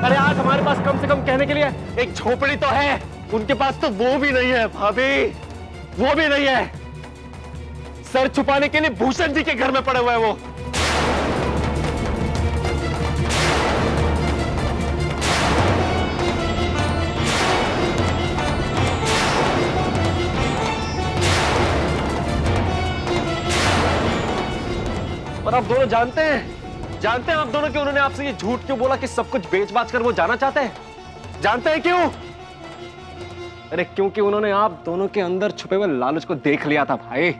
अरे आज हमारे पास कम से कम कहने के लिए एक झोपड़ी तो है, उनके पास तो वो भी नहीं है भाभी, वो भी नहीं है। सर छुपाने के लिए भूषण जी के घर में पड़े हुए हैं वो। और आप दोनों जानते हैं आप दोनों कि उन्होंने आपसे ये झूठ क्यों बोला कि सब कुछ बेच बाच कर वो जाना चाहते हैं? जानते हैं क्यों? अरे क्योंकि उन्होंने आप दोनों के अंदर छुपे हुए लालच को देख लिया था भाई।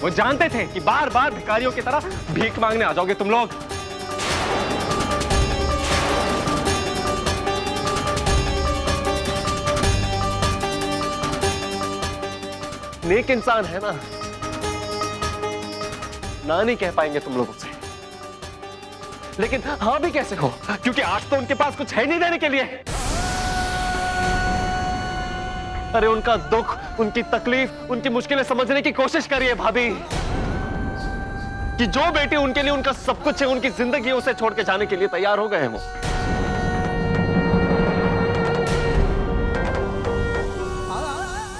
वो जानते थे कि बार बार भिखारियों की तरह भीख मांगने आ जाओगे तुम लोग। नेक इंसान है ना नहीं कह पाएंगे तुम लोग उसे, लेकिन हाँ भी कैसे हो, क्योंकि आज तो उनके पास कुछ है नहीं देने के लिए। अरे उनका दुख, उनकी तकलीफ, उनकी मुश्किलें समझने की कोशिश करिए भाभी, कि जो बेटी उनके लिए उनका सब कुछ है, उनकी जिंदगी उसे छोड़ के जाने के लिए तैयार हो गए हैं वो।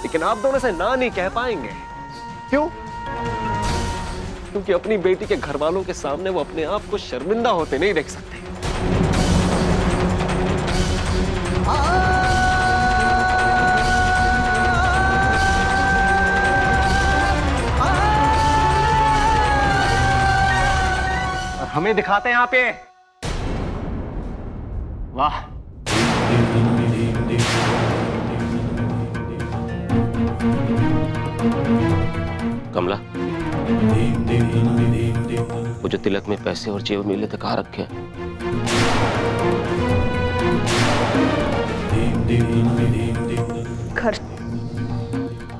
लेकिन आप दोनों से ना नहीं कह पाएंगे। क्यों? क्योंकि अपनी बेटी के घर वालों के सामने वो अपने आप को शर्मिंदा होते नहीं देख सकते। और हमें दिखाते हैं यहाँ पे। वाह, कमला, वो जो तिलक में पैसे और जेब मिले थे कहाँ रखे?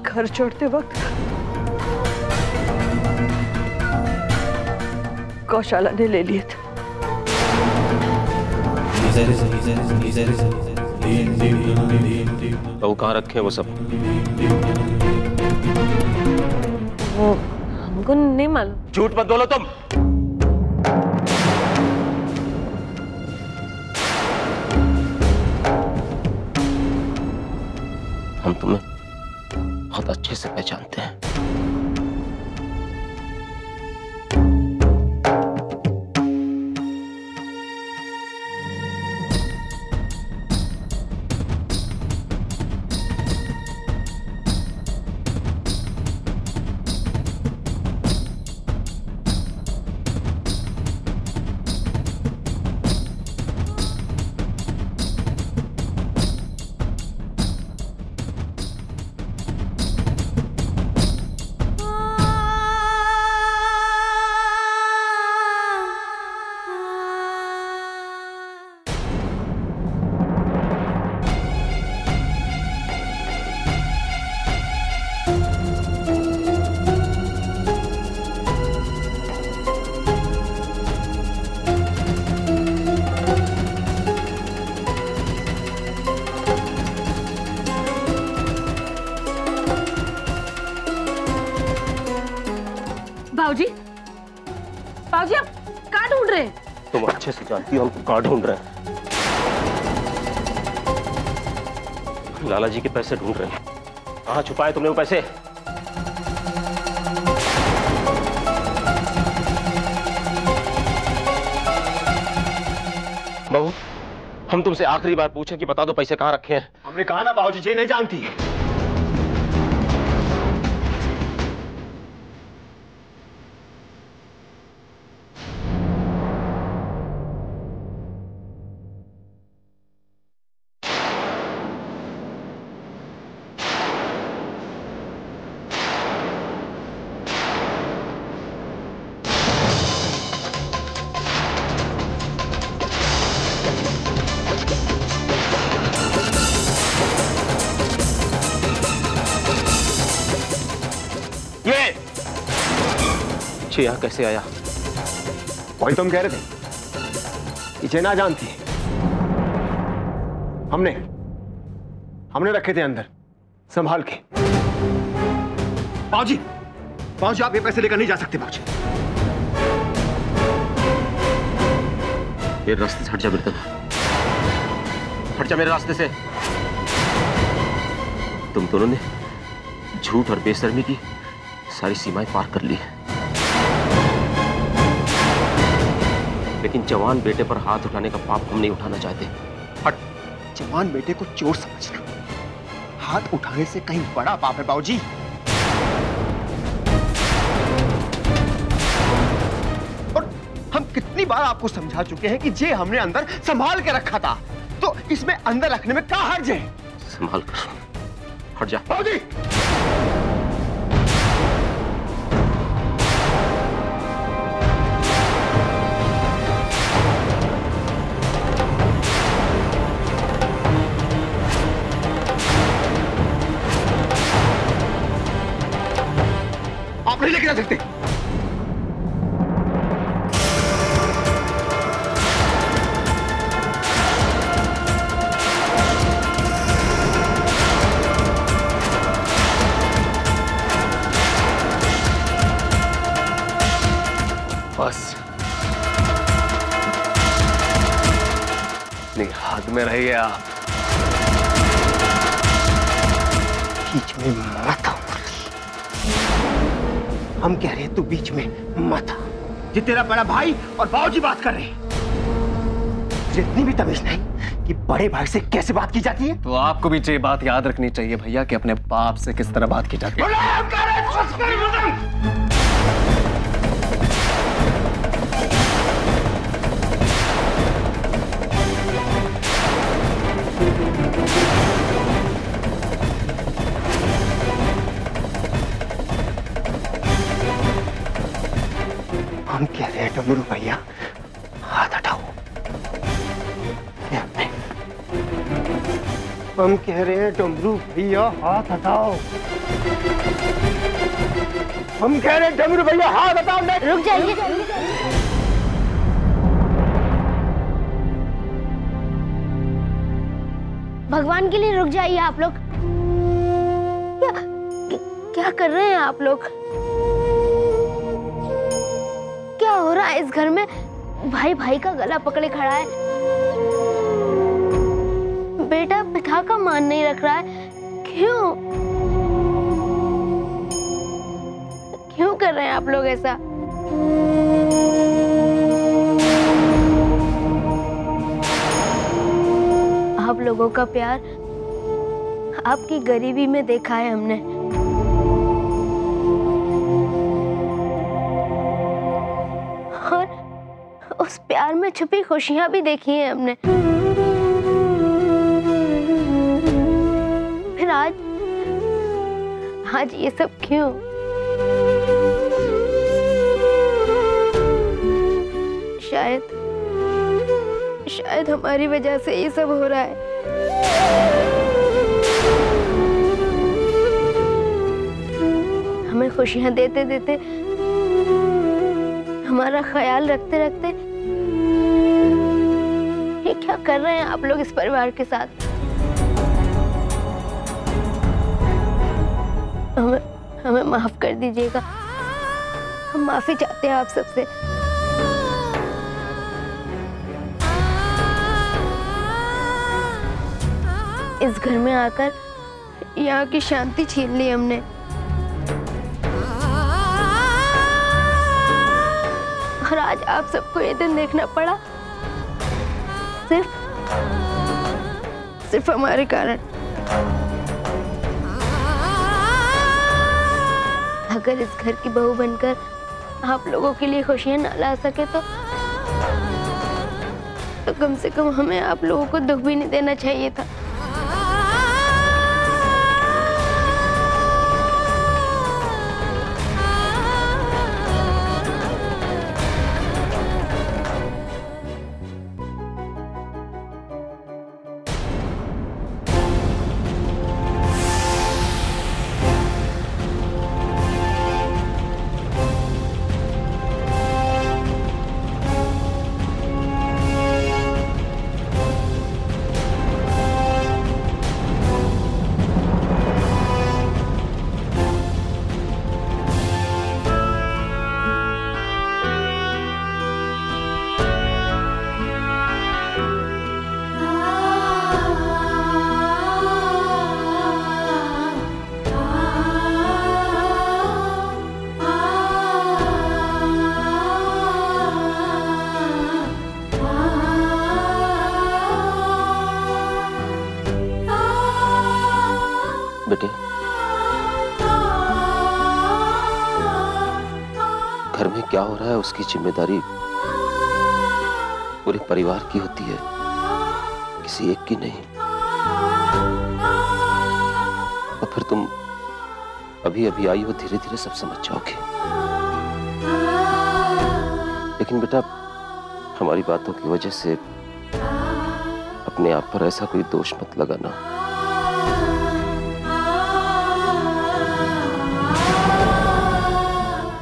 घर छोड़ते वक्त गौशाला ने ले लिए थे। तो कहाँ रखे हैं वो सब? वो हमको नहीं मालूम। झूठ मत बोलो तुम। हम तुम्हें बहुत अच्छे से पहचानते हैं। बाबूजी, बाबूजी आप कहाँ ढूंढ रहे हैं? तुम अच्छे से जानती हो हम कहाँ ढूंढ रहे हैं। लाला जी के पैसे ढूंढ रहे हैं। कहाँ छुपाए तुमने वो पैसे? बहू, हम तुमसे आखिरी बार पूछे कि बता दो पैसे कहाँ रखे हैं। हमने कहा ना बाबूजी, ये नहीं जानती। ये यहाँ कैसे आया? वही तुम कह रहे थे, इसे ना जानती। हमने रखे थे अंदर संभाल के। बाबूजी, बाबूजी आप ये पैसे लेकर नहीं जा सकते। बाबूजी मेरे रास्ते से हट जा बिरदन, हट जा मेरे रास्ते से। तुम दोनों ने झूठ और बेशर्मी की सारी सीमाएं पार कर ली है, लेकिन जवान बेटे पर हाथ उठाने का पाप हम नहीं उठाना चाहते। हट। जवान बेटे को चोर समझना हाथ उठाने से कहीं बड़ा पाप है बाबूजी। और हम कितनी बार आपको समझा चुके हैं कि जे हमने अंदर संभाल के रखा था, तो इसमें अंदर रखने में क्या हर्ज है? संभाल कर, हट जा बाबूजी। आप नहीं लेके जा सकते। बस नहीं, हद में रहिए आप। बीच में मत आओ मुरली। हम कह रहे हैं तू बीच में मत आ। ये तेरा बड़ा भाई और बाबूजी बात कर रहे हैं। जितनी भी तमीज नहीं कि बड़े भाई से कैसे बात की जाती है। तो आपको भी ये बात याद रखनी चाहिए भैया कि अपने बाप से किस तरह बात की जाती है। हम कह रहे हैं डमरू भैया हाथ हटाओ। हम कह रहे हैं डमरू भैया हाथ हटाओ। हम कह रहे हैं डमरू भैया हाथ हटाओ। रुक जाइए। भगवान के लिए रुक जाइए आप लोग। क्या कर रहे हैं आप लोग? क्या हो रहा है इस घर में? भाई भाई का गला पकड़े खड़ा है, बेटा पिता का मान नहीं रख रहा है। क्यों क्यों कर रहे हैं आप लोग ऐसा? आप लोगों का प्यार आपकी गरीबी में देखा है हमने। और उस प्यार में छुपी खुशियां भी देखी हैं हमने। फिर आज ये सब क्यों? शायद हमारी वजह से ये सब हो रहा है। हमें खुशियां देते देते, हमारा ख्याल रखते रखते, ये क्या कर रहे हैं आप लोग इस परिवार के साथ? हमें माफ कर दीजिएगा। हम माफी चाहते हैं आप सबसे। इस घर में आकर यहाँ की शांति छीन ली हमने। और आज आप सबको ये दिन देखना पड़ा सिर्फ हमारे कारण। अगर इस घर की बहू बनकर आप लोगों के लिए खुशियां ना ला सके तो कम से कम हमें आप लोगों को दुख भी नहीं देना चाहिए था। क्या हो रहा है उसकी जिम्मेदारी पूरे परिवार की होती है, किसी एक की नहीं। और फिर तुम अभी अभी आई हो, धीरे धीरे सब समझ जाओगे। लेकिन बेटा, हमारी बातों की वजह से अपने आप पर ऐसा कोई दोष मत लगाना।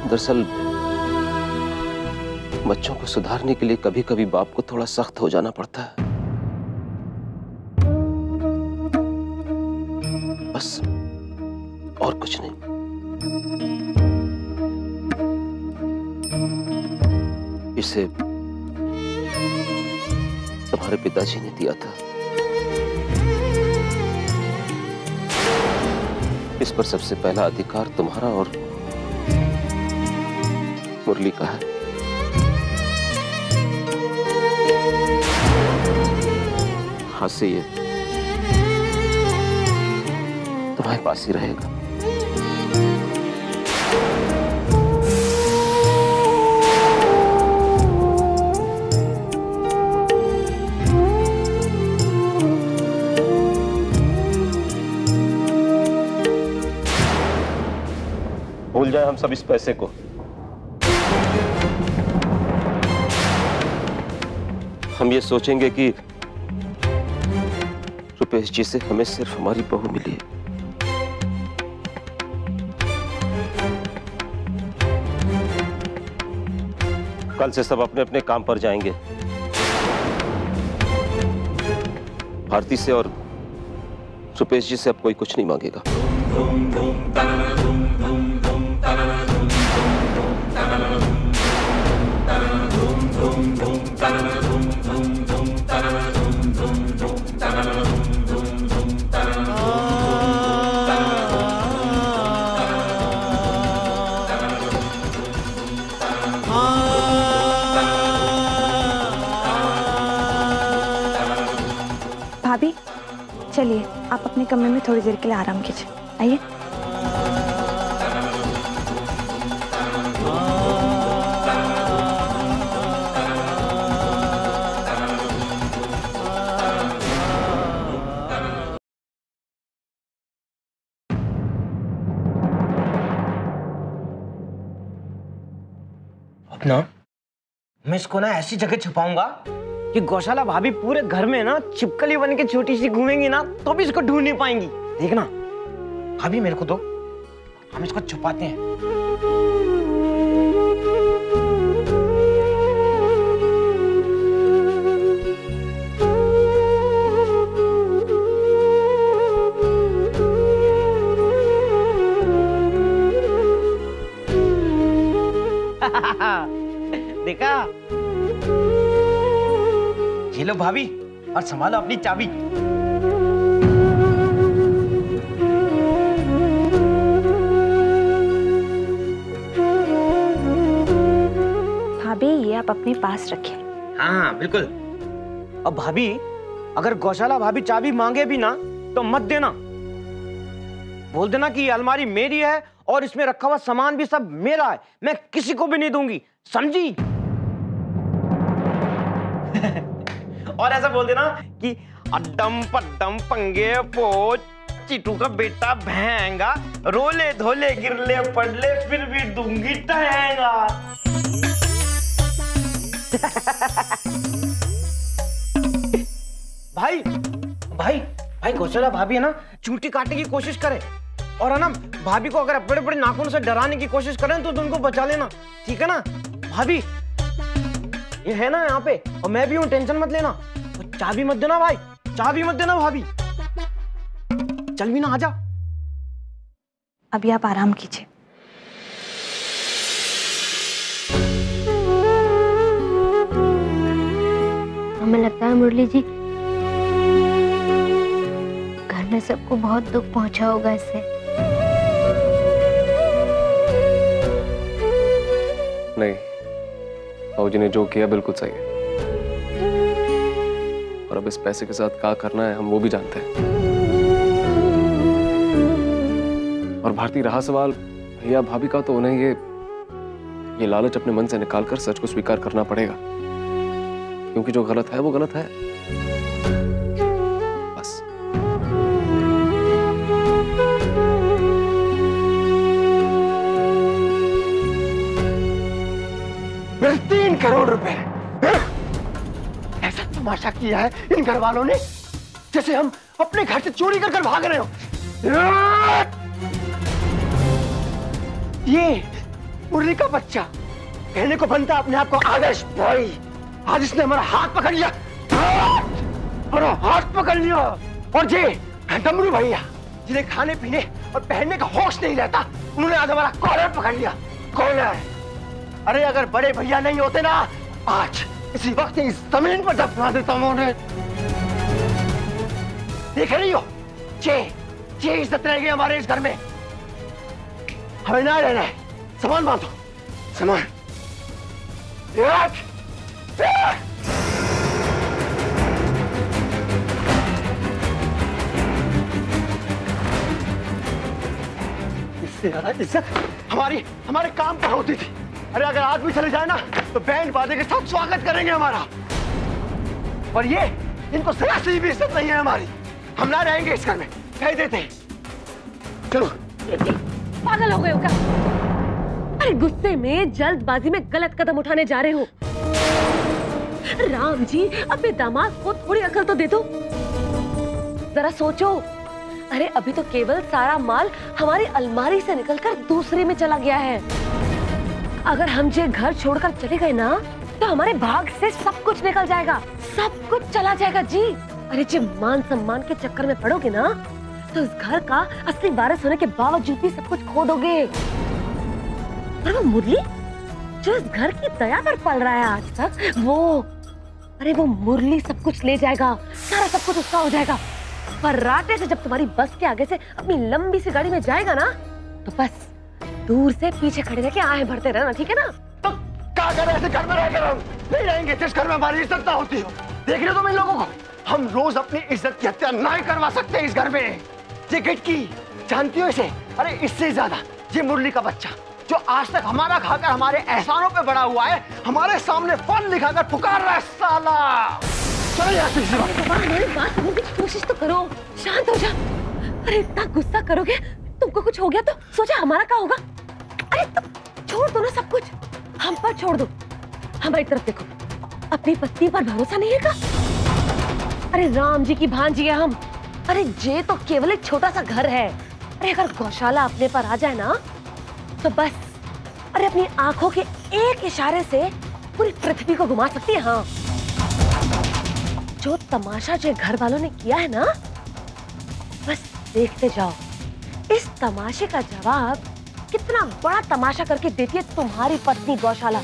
दरअसल बच्चों को सुधारने के लिए कभी कभी बाप को थोड़ा सख्त हो जाना पड़ता है, बस और कुछ नहीं। इसे तुम्हारे पिताजी ने दिया था। इस पर सबसे पहला अधिकार तुम्हारा और मुरली का है। हाथ से ये तुम्हारे पास ही रहेगा। भूल जाए हम सब इस पैसे को। हम ये सोचेंगे कि रुपेश जी से हमें सिर्फ हमारी बहू मिली है। कल से सब अपने अपने काम पर जाएंगे। भारती से और रुपेश जी से अब कोई कुछ नहीं मांगेगा। भाभी चलिए, आप अपने कमरे में थोड़ी देर के लिए आराम कीजिए। आइए। अपना मैं इसको ना ऐसी जगह छुपाऊंगा कि गौशाला भाभी पूरे घर में ना छिपकली बन के छोटी सी घूमेंगी ना तो भी इसको ढूंढ नहीं पाएंगी। देखना भाभी, मेरे को दो, हम इसको छुपाते हैं। देखा? ये लो भाभी, और संभालो अपनी चाबी। भाभी ये आप अपने पास रखिए। हाँ बिल्कुल। अब भाभी, अगर गौशाला भाभी चाबी मांगे भी ना तो मत देना। बोल देना कि ये अलमारी मेरी है और इसमें रखा हुआ सामान भी सब मेरा है, मैं किसी को भी नहीं दूंगी, समझी? और ऐसा बोल देना कि अड्डम पड्डम पंगे पोच चिटू का बेटा भैंगा, रोले धोले गिरले पड़ले फिर भी दूंगी टहेंगा। भाई भाई भाई, गौशाला भाभी है ना चूंटी काटने की कोशिश करे और है ना भाभी को अगर बड़े बड़े नाखून से डराने की कोशिश करें तो उनको बचा लेना, ठीक है ना? भाभी ये है ना यहाँ पे, और मैं भी हूँ, टेंशन मत लेना। तो चाबी मत देना भाई, चाबी मत देना भाभी। चल भी ना, आजा। अभी आप आराम कीजिए। हमें लगता है मुरली जी घर में सबको बहुत दुख पहुंचा होगा इससे। नहीं, बाबूजी ने जो किया बिल्कुल सही है, और अब इस पैसे के साथ क्या करना है हम वो भी जानते हैं। और भारती, रहा सवाल भैया भाभी का, तो उन्हें ये ये लालच अपने मन से निकालकर सच को स्वीकार करना पड़ेगा, क्योंकि जो गलत है वो गलत है। बस। मेरे 3 करोड़ रुपए ऐसा तमाशा किया है इन घर वालों ने जैसे हम अपने घर से चोरी कर कर भाग रहे हो। ये मुरली का बच्चा कहने को बनता अपने आप को आदर्श भाई, आज इसने हमारा हाथ पकड़ लिया, हमारा हाथ पकड़ लिया। और जे डमरू भैया जिन्हें खाने पीने और पहनने का होश नहीं रहता, उन्होंने आज हमारा कॉलर पकड़ लिया। कॉलर, अरे अगर बड़े भैया नहीं होते ना, आज इसी वक्त इस जमीन पर दफना देता हूं उन्हें। देख रही हो, जे इज्जत रहेगी हमारे इस घर में। हमें ना रहना है। सामान बांधो, सामान। इससे ज्यादा इज्जत हमारे काम पर होती थी। अरे अगर आज भी चले जाए ना तो बैंड बाजे के साथ स्वागत करेंगे हमारा। और ये इनको जरा सी भी इज्जत नहीं है हमारी। हम ना रहेंगे इस घर में, कह देते हैं। चलो। पागल हो गए हो क्या? अरे गुस्से में जल्दबाजी में गलत कदम उठाने जा रहे हो। राम जी, अपने दामाद को थोड़ी अकल तो दे दो, जरा सोचो। अरे अभी तो केवल सारा माल हमारी अलमारी से निकलकर दूसरे में चला गया है। अगर हम ये घर छोड़कर चले गए ना तो हमारे भाग से सब कुछ निकल जाएगा, सब कुछ चला जाएगा जी। अरे जब मान सम्मान के चक्कर में पड़ोगे ना तो इस घर का असली वारिस होने के बावजूद भी सब कुछ खो दोगे। और वो मुरली जो इस घर की दया पर पल रहा है आज तक, वो मुरली सब कुछ ले जाएगा, सारा सब कुछ उसका हो जाएगा। पर राटे से जब तुम्हारी बस के आगे से अपनी लंबी सी गाड़ी में जाएगा ना तो बस दूर से पीछे खड़े रह के आहें भरते रहना, ठीक है ना? तो क्या करें, ऐसे घर में रहकर हम नहीं रहेंगे जिस घर में हमारी इज्जत ना होती हो। देख रहे हो तुम इन लोगों को? हम रोज अपनी इज्जत की हत्या नहीं करवा सकते इस घर में। ये गिटकी जानती हो इसे? अरे इससे ज्यादा ये मुरली का बच्चा जो आज तक हमारा खाकर हमारे एहसानों पे बड़ा हुआ है, हमारे सामने फन दिखाकर पुकार रहा है साला। चलो यहाँ से बात करने की कोशिश तो करो, शांत हो जा। अरे इतना गुस्सा करोगे, तुमको कुछ हो गया तो सोचा हमारा क्या होगा? अरे तुम छोड़ दो ना सब कुछ, हम पर छोड़ दो। हमारी तरफ देखो, अपनी पत्नी पर भरोसा नहीं है का? अरे राम जी की भांजी है हम। अरे ये तो केवल एक छोटा सा घर है। अरे अगर गौशाला अपने पर आ जाए ना तो बस, अरे अपनी आंखों के एक इशारे से पूरी पृथ्वी को घुमा सकती है। हाँ, जो तमाशा जो घर वालों ने किया है ना, बस देखते जाओ इस तमाशे का जवाब कितना बड़ा तमाशा करके देती है तुम्हारी पत्नी गौशाला।